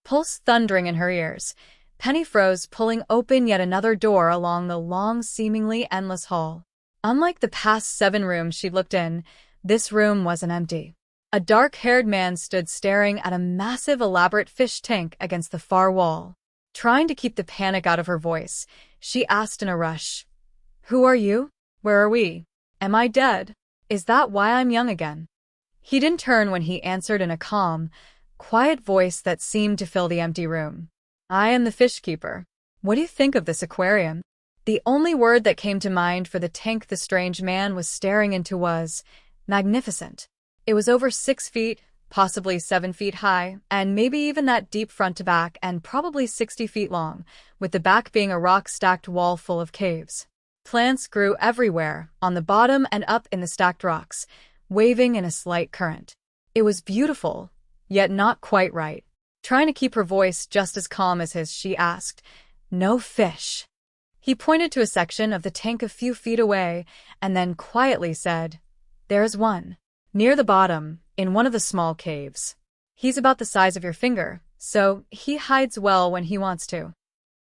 pulse thundering in her ears. Penny froze, pulling open yet another door along the long, seemingly endless hall. Unlike the past 7 rooms she'd looked in, this room wasn't empty. A dark-haired man stood staring at a massive, elaborate fish tank against the far wall. Trying to keep the panic out of her voice, she asked in a rush, "Who are you? Where are we? Am I dead? Is that why I'm young again?" He didn't turn when he answered in a calm, quiet voice that seemed to fill the empty room. "I am the fish keeper. What do you think of this aquarium?" The only word that came to mind for the tank the strange man was staring into was magnificent. It was over 6 feet, possibly 7 feet high, and maybe even that deep front to back, and probably 60 feet long, with the back being a rock-stacked wall full of caves. Plants grew everywhere, on the bottom and up in the stacked rocks, waving in a slight current. It was beautiful, yet not quite right. Trying to keep her voice just as calm as his, she asked, "No fish?" He pointed to a section of the tank a few feet away, and then quietly said, "There's one. Near the bottom, in one of the small caves. He's about the size of your finger, so he hides well when he wants to."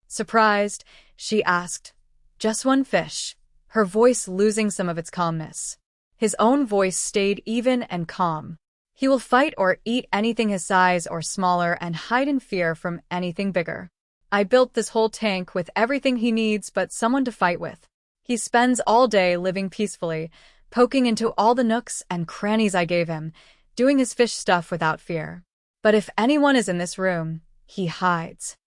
Surprised, she asked, "Just one fish?" her voice losing some of its calmness. His own voice stayed even and calm. "He will fight or eat anything his size or smaller and hide in fear from anything bigger. I built this whole tank with everything he needs but someone to fight with. He spends all day living peacefully, poking into all the nooks and crannies I gave him, doing his fish stuff without fear. But if anyone is in this room, he hides."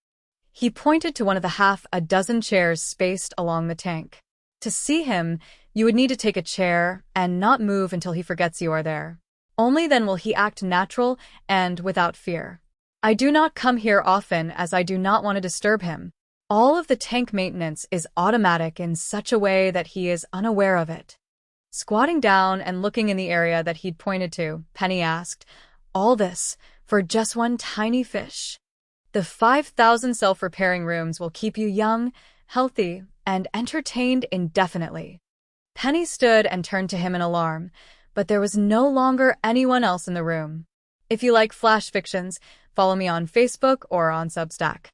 He pointed to one of the half a dozen chairs spaced along the tank. "To see him, you would need to take a chair and not move until he forgets you are there. Only then will he act natural and without fear. I do not come here often as I do not want to disturb him. All of the tank maintenance is automatic in such a way that he is unaware of it." Squatting down and looking in the area that he'd pointed to, Penny asked, "All this for just one tiny fish?" "The 5,000 self-repairing rooms will keep you young, healthy, and entertained indefinitely." Penny stood and turned to him in alarm, but there was no longer anyone else in the room. If you like flash fictions, follow me on Facebook or on Substack.